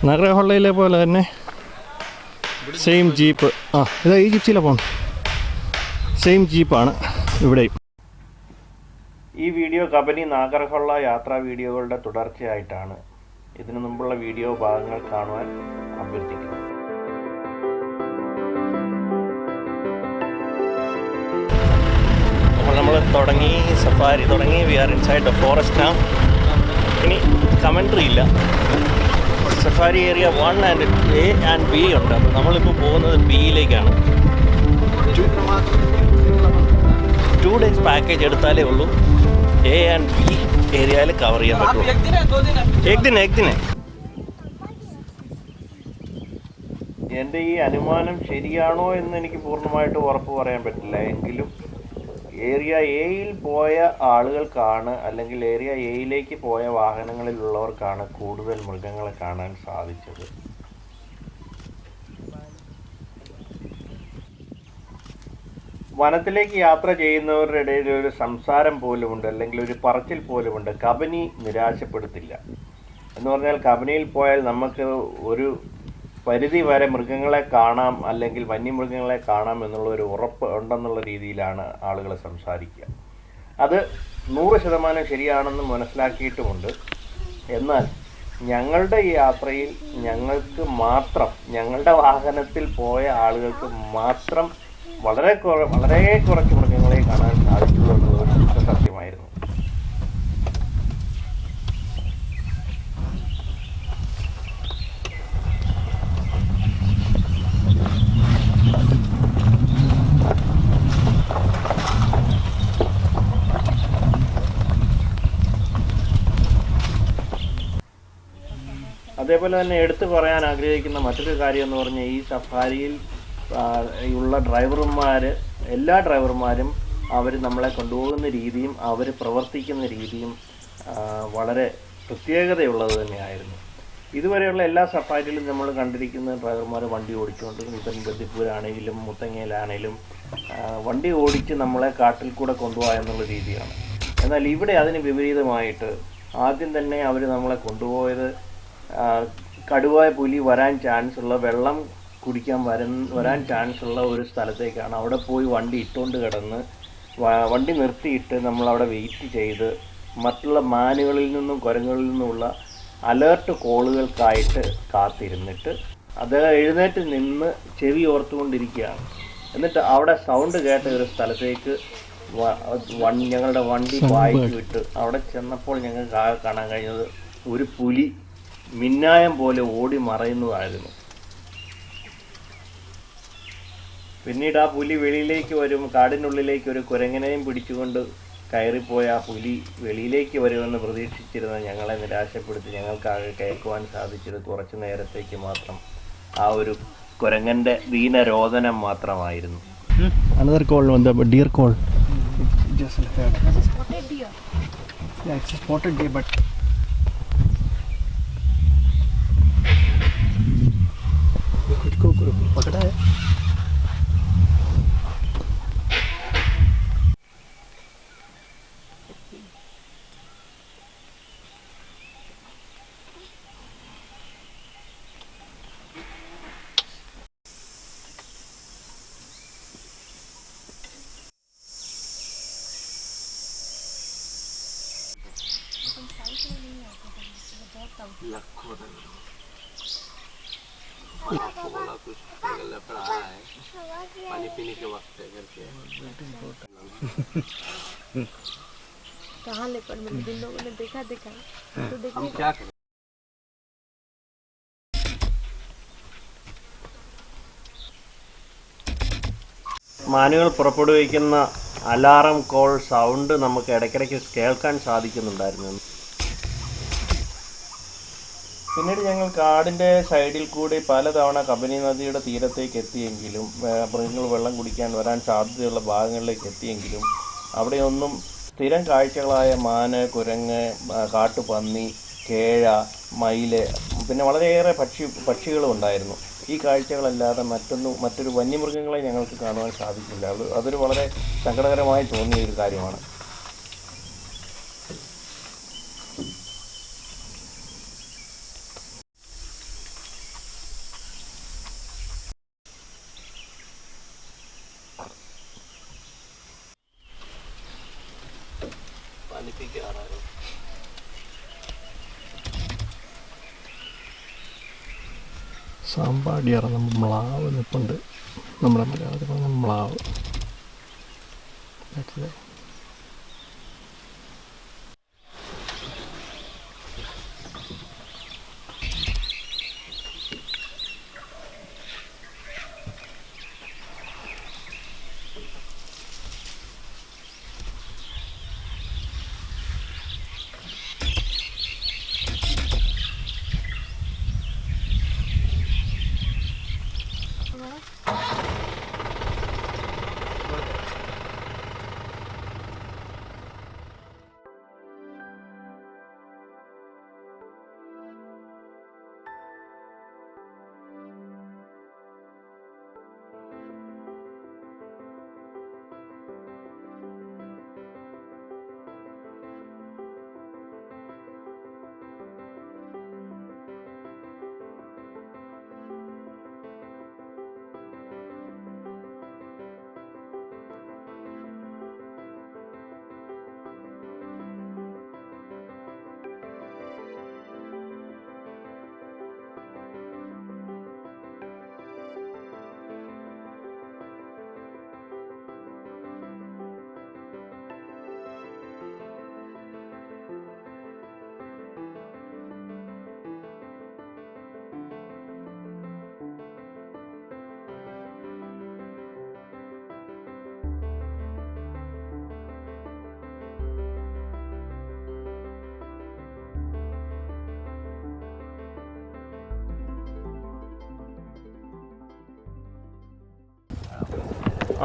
നഗരഹൊള്ളയിലെ പോലെ തന്നെ same jeep. ഇതാ ഈ ജിപ്സിയിലാണ് പോകുന്നത്. സെയിം ജീപ്പാണ് ഇവിടെയും. ഈ വീഡിയോ കബനി നാഗർഹൊള്ള യാത്രാ വീഡിയോകളുടെ തുടർച്ചയായിട്ടാണ്. ഇതിനു മുമ്പുള്ള വീഡിയോ ഭാഗങ്ങൾ കാണുവാൻ അഭ്യർത്ഥിക്കുന്നു. അപ്പോൾ നമ്മൾ തുടങ്ങി, സഫാരി തുടങ്ങി. We are inside the forest നാ. ഇനി കമൻട്രി ഇല്ല. Safari area 1 and A and B ഉണ്ട്. അപ്പോൾ നമ്മളിപ്പോൾ പോകുന്നത് ബിയിലേക്കാണ്. 2 days പാക്കേജ് എടുത്താലേ ഉള്ളൂ A and B ഏരിയയിൽ കവർ ചെയ്യാൻ പറ്റുള്ളൂ. ഏകദിനെ എൻ്റെ ഈ അനുമാനം ശരിയാണോ എന്ന് എനിക്ക് പൂർണ്ണമായിട്ട് ഉറപ്പ് പറയാൻ പറ്റില്ല. എങ്കിലും ഏരിയ എയിൽ പോയ ആളുകൾക്കാണ്, അല്ലെങ്കിൽ ഏരിയ എയിലേക്ക് പോയ വാഹനങ്ങളിലുള്ളവർക്കാണ് കൂടുതൽ മൃഗങ്ങളെ കാണാൻ സാധിച്ചത്. വനത്തിലേക്ക് യാത്ര ചെയ്യുന്നവരുടെ ഇടയിൽ ഒരു സംസാരം പോലുമുണ്ട്, അല്ലെങ്കിൽ ഒരു പറച്ചിൽ പോലുമുണ്ട്, കബനി നിരാശപ്പെടുത്തില്ല എന്ന് പറഞ്ഞാൽ കബനിയിൽ പോയാൽ നമുക്ക് ഒരു പരിധി വരെ മൃഗങ്ങളെ കാണാം, അല്ലെങ്കിൽ വന്യമൃഗങ്ങളെ കാണാം എന്നുള്ള ഒരു ഉറപ്പ് ഉണ്ടെന്നുള്ള രീതിയിലാണ് ആളുകൾ സംസാരിക്കുക. അത് 100% ശരിയാണെന്ന് മനസ്സിലാക്കിയിട്ടുമുണ്ട്. എന്നാൽ ഞങ്ങളുടെ ഈ യാത്രയിൽ ഞങ്ങൾക്ക് മാത്രം, ഞങ്ങളുടെ വാഹനത്തിൽ പോയ ആളുകൾക്ക് മാത്രം വളരെ കുറച്ച് മൃഗങ്ങളെ കാണാൻ സാധിച്ചുള്ളൂ എന്നുള്ളത് സത്യമായിരുന്നു. അതേപോലെ തന്നെ എടുത്തു പറയാൻ ആഗ്രഹിക്കുന്ന മറ്റൊരു കാര്യം എന്ന് പറഞ്ഞാൽ, ഈ സഫാരിയിൽ ഉള്ള എല്ലാ ഡ്രൈവർമാരും അവർ നമ്മളെ കൊണ്ടുപോകുന്ന രീതിയും അവർ പ്രവർത്തിക്കുന്ന രീതിയും വളരെ പ്രത്യേകതയുള്ളത് തന്നെയായിരുന്നു. ഇതുവരെയുള്ള എല്ലാ സഫാരിയിലും നമ്മൾ കണ്ടിരിക്കുന്ന ഡ്രൈവർമാർ വണ്ടി ഓടിച്ചുകൊണ്ട്, ഇപ്പം ബന്ദിപ്പൂരാണെങ്കിലും മുത്തങ്ങയിലാണെങ്കിലും വണ്ടി ഓടിച്ച് നമ്മളെ കാട്ടിൽ കൂടെ കൊണ്ടുപോകുക എന്നുള്ള രീതിയാണ്. എന്നാൽ ഇവിടെ അതിന് വിപരീതമായിട്ട് ആദ്യം തന്നെ അവർ നമ്മളെ കൊണ്ടുപോയത് കടുവ, പുലി വരാൻ ചാൻസ് ഉള്ള, വെള്ളം കുടിക്കാൻ വരാൻ ചാൻസ് ഉള്ള ഒരു സ്ഥലത്തേക്കാണ്. അവിടെ പോയി വണ്ടി ഇട്ടുകൊണ്ട് കിടന്ന് വണ്ടി നിർത്തിയിട്ട് നമ്മളവിടെ വെയിറ്റ് ചെയ്ത് മറ്റുള്ള മാനുകളിൽ നിന്നും കുരങ്ങുകളിൽ നിന്നുമുള്ള അലേർട്ട് കോളുകൾക്കായിട്ട് കാത്തിരുന്നിട്ട് അത് എഴുന്നേറ്റ് നിന്ന് ചെവി ഓർത്തുകൊണ്ടിരിക്കുകയാണ്. എന്നിട്ട് അവിടെ സൗണ്ട് കേട്ട ഒരു സ്ഥലത്തേക്ക് ഞങ്ങളുടെ വണ്ടി വായിച്ചു വിട്ട് അവിടെ ചെന്നപ്പോൾ ഞങ്ങൾക്ക് ആകെ കാണാൻ കഴിഞ്ഞത് ഒരു പുലി മിന്നായം പോലെ ഓടി മറയുന്നതായിരുന്നു. പിന്നീട് ആ പുലി വെളിയിലേക്ക് വരും. കാടിനുള്ളിലേക്ക് ഒരു കുരങ്ങനെയും പിടിച്ചുകൊണ്ട് കയറിപ്പോയ ആ പുലി വെളിയിലേക്ക് വരുമെന്ന് പ്രതീക്ഷിച്ചിരുന്ന ഞങ്ങളെ നിരാശപ്പെടുത്തി. ഞങ്ങൾക്കാകെ കേൾക്കുവാൻ സാധിച്ചത് കുറച്ചു നേരത്തേക്ക് മാത്രം ആ ഒരു കുരങ്ങൻ്റെ ദീനരോദനം മാത്രമായിരുന്നു. Another call on the deer call. Just like that. Spotted deer. Yeah, it's a spotted deer, but को पकड़ा है. आपको बोला कुछ लफड़ा आ रहा है, पानी पीने के वक्त है करके. कहाँ ले पर मैंने जिन लोगों ने देखा तो देखिए हम क्या करें. മാനുകൾ പുറപ്പെടുവിക്കുന്ന അലാറം കോൾ സൗണ്ട് നമുക്ക് ഇടയ്ക്കിടയ്ക്ക് കേൾക്കാൻ സാധിക്കുന്നുണ്ടായിരുന്നു. പിന്നീട് ഞങ്ങൾ കാടിൻ്റെ സൈഡിൽ കൂടി പലതവണ കബനി നദിയുടെ തീരത്തേക്ക് എത്തിയെങ്കിലും, മൃഗങ്ങൾ വെള്ളം കുടിക്കാൻ വരാൻ സാധ്യതയുള്ള ഭാഗങ്ങളിലേക്ക് എത്തിയെങ്കിലും അവിടെയൊന്നും സ്ഥിരം കാഴ്ചകളായ മാന്, കുരങ്ങ്, കാട്ടുപന്നി, കേഴ, മയില്, പിന്നെ വളരെയേറെ പക്ഷികളും ഉണ്ടായിരുന്നു. ഈ കാഴ്ചകളല്ലാതെ മറ്റൊരു വന്യമൃഗങ്ങളെ ഞങ്ങൾക്ക് കാണുവാൻ സാധിക്കില്ല. അതൊരു വളരെ സങ്കടകരമായി തോന്നിയ ഒരു കാര്യമാണ്. पी के आ रहा है। സാമ്പാടിയറ നമ്മൾ മ്ലാവ് നിൽപ്പുണ്ട്. നമ്മുടെ മലയാളത്തിൽ പറഞ്ഞ മ്ലാവ്.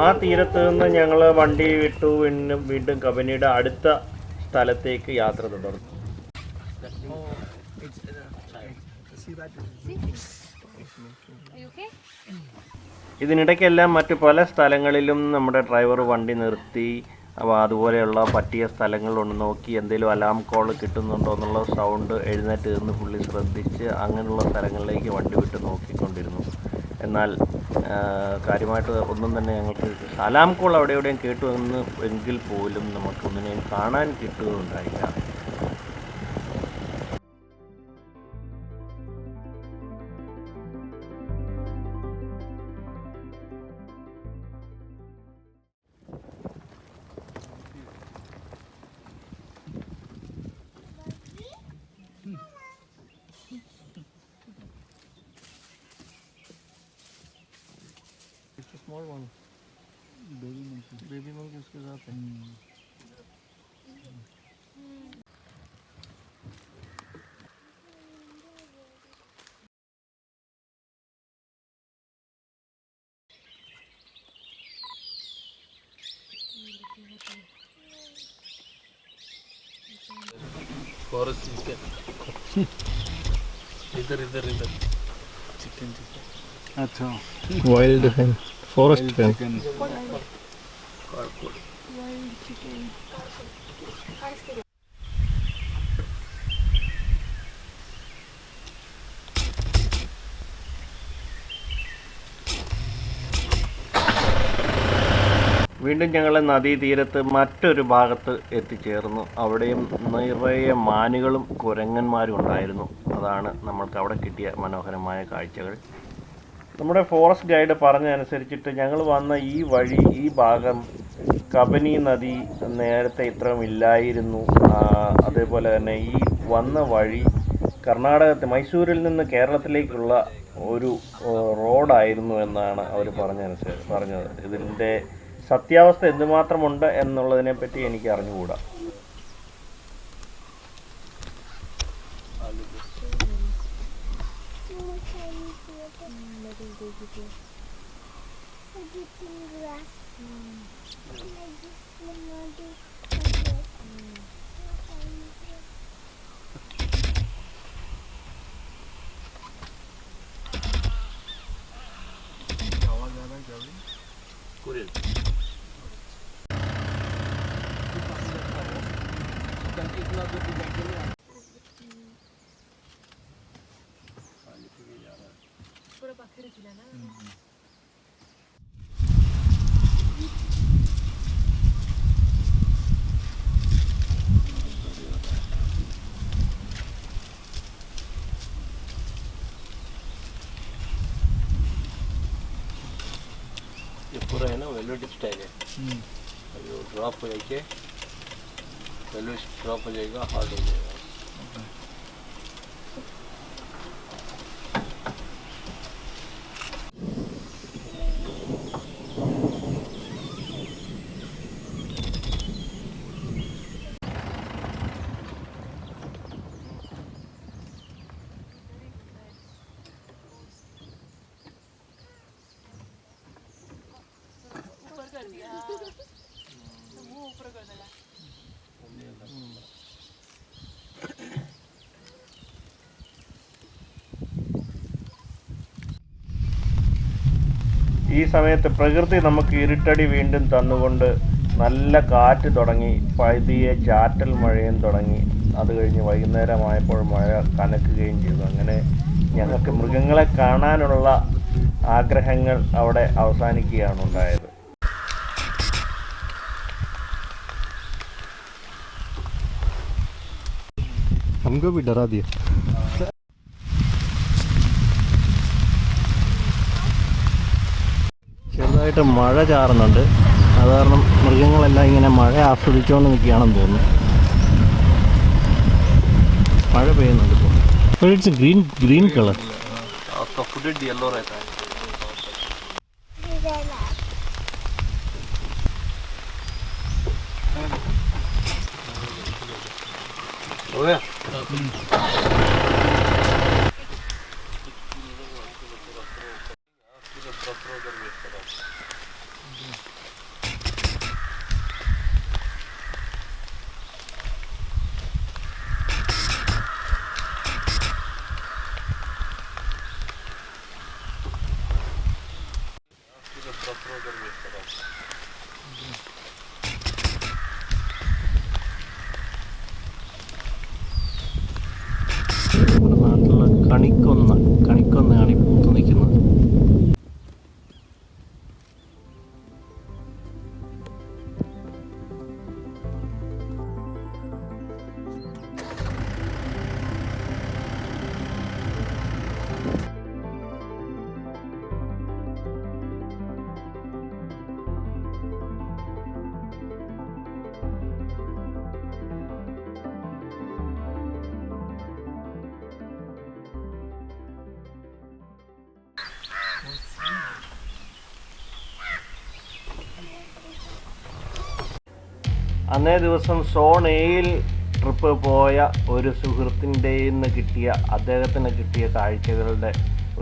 ആ തീരത്ത് നിന്ന് ഞങ്ങൾ വണ്ടി വിട്ടു. വീണ്ടും കബനിയുടെ അടുത്ത സ്ഥലത്തേക്ക് യാത്ര തുടർന്നു. ഇതിനിടയ്ക്കെല്ലാം മറ്റു പല സ്ഥലങ്ങളിലും നമ്മുടെ ഡ്രൈവർ വണ്ടി നിർത്തി അപ്പോൾ അതുപോലെയുള്ള പറ്റിയ സ്ഥലങ്ങളൊന്ന് നോക്കി എന്തെങ്കിലും അലാം കോൾ കിട്ടുന്നുണ്ടോ എന്നുള്ള സൗണ്ട് എഴുന്നേറ്റ് നിന്ന് പുള്ളി ശ്രദ്ധിച്ച് അങ്ങനെയുള്ള സ്ഥലങ്ങളിലേക്ക് വണ്ടി വിട്ട് നോക്കിക്കൊണ്ടിരുന്നു. എന്നാൽ കാര്യമായിട്ട് ഒന്നും തന്നെ ഞങ്ങൾക്ക് അലാം കോൾ അവിടെ എവിടെയും കേട്ടു എങ്കിൽ പോലും നമുക്കൊന്നിനെയും കാണാൻ കിട്ടുകയുണ്ടായില്ല. Small one. Baby monkey उसके साथ है. फॉरेस्ट चिकन इधर इधर इधर चिकन चिकन अच्छा वाइल्ड है फॉरेस्ट चिकन वाइल्ड चिकन വീണ്ടും ഞങ്ങൾ നദീതീരത്ത് മറ്റൊരു ഭാഗത്ത് എത്തിച്ചേർന്നു. അവിടെയും നിറയെ മാനുകളും കുരങ്ങന്മാരും ഉണ്ടായിരുന്നു. അതാണ് നമ്മൾക്ക് അവിടെ കിട്ടിയ മനോഹരമായ കാഴ്ചകൾ. നമ്മുടെ ഫോറസ്റ്റ് ഗൈഡ് പറഞ്ഞതനുസരിച്ചിട്ട് ഞങ്ങൾ വന്ന ഈ വഴി, ഈ ഭാഗം കബനി നദി നേരത്തെ ഇത്രയും ഇല്ലായിരുന്നു. അതേപോലെ തന്നെ ഈ വന്ന വഴി കർണാടകത്തിൽ മൈസൂരിൽ നിന്ന് കേരളത്തിലേക്കുള്ള ഒരു റോഡായിരുന്നു എന്നാണ് അവർ പറഞ്ഞത്. ഇതിൻ്റെ സത്യാവസ്ഥ എന്തുമാത്രമുണ്ട് എന്നുള്ളതിനെപ്പറ്റി എനിക്ക് അറിഞ്ഞുകൂടാ. पूरा पाखरे जिला ना वेलवेट स्टाइल है। जो ड्रॉप हो जाके वेलवेट ड्रॉप हो जाएगा, हार्ड हो जाएगा। ऊपर कर दिया, वो ऊपर कर दिया। ഈ സമയത്ത് പ്രകൃതി നമുക്ക് ഇരുട്ടടി വീണ്ടും തന്നുകൊണ്ട് നല്ല കാറ്റ് തുടങ്ങി, പതിയെ ചാറ്റൽ മഴയും തുടങ്ങി. അത് കഴിഞ്ഞ് വൈകുന്നേരമായപ്പോൾ മഴ കനക്കുകയും ചെയ്തു. അങ്ങനെ ഞങ്ങൾക്ക് മൃഗങ്ങളെ കാണാനുള്ള ആഗ്രഹങ്ങൾ അവിടെ അവസാനിക്കുകയാണ് ഉണ്ടായത്. हमको भी डरा दिया. ചെറുതായിട്ട് മഴ ചാറുന്നുണ്ട്. അത് കാരണം മൃഗങ്ങളെല്ലാം ഇങ്ങനെ മഴ ആസ്വദിച്ചുകൊണ്ട് നിൽക്കുകയാണെന്ന് തോന്നുന്നു. മഴ പെയ്യുന്നുണ്ട് ഇപ്പോൾ. It's green colour. आपका फुटेड येलो रहता है। हो गया? നമ്മുടെ നാട്ടിലുള്ള കണിക്കൊന്നയാണ് ഈ പൂത്ത് നിൽക്കുന്നത്. അന്നേ ദിവസം സോൺ എയിൽ ട്രിപ്പ് പോയ ഒരു സുഹൃത്തിൻ്റെ അദ്ദേഹത്തിന് കിട്ടിയ കാഴ്ചകളുടെ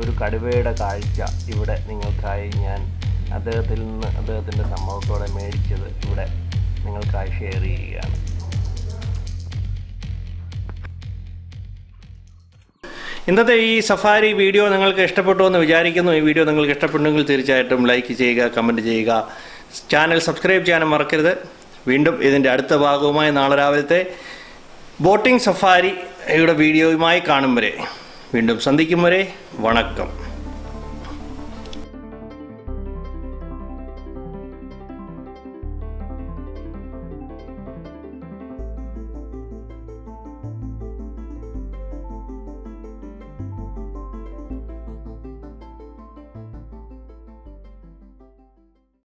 ഒരു കടുവയുടെ കാഴ്ച ഇവിടെ നിങ്ങൾക്കായി ഞാൻ അദ്ദേഹത്തിൻ്റെ സമ്മതത്തോടെ മേടിച്ചത് ഇവിടെ നിങ്ങൾക്കായി ഷെയർ ചെയ്യുകയാണ്. ഇന്നത്തെ ഈ സഫാരി വീഡിയോ നിങ്ങൾക്ക് ഇഷ്ടപ്പെട്ടു എന്ന് വിചാരിക്കുന്നു. ഈ വീഡിയോ നിങ്ങൾക്ക് ഇഷ്ടപ്പെട്ടെങ്കിൽ തീർച്ചയായിട്ടും ലൈക്ക് ചെയ്യുക, കമൻറ്റ് ചെയ്യുക, ചാനൽ സബ്സ്ക്രൈബ് ചെയ്യാനും മറക്കരുത്. വീണ്ടും ഇതിൻ്റെ അടുത്ത ഭാഗവുമായി നാളെ രാവിലത്തെ ബോട്ടിംഗ് സഫാരിയുടെ വീഡിയോയുമായി കാണും വരെ, വീണ്ടും സന്ധിക്കും വരെ വണക്കം.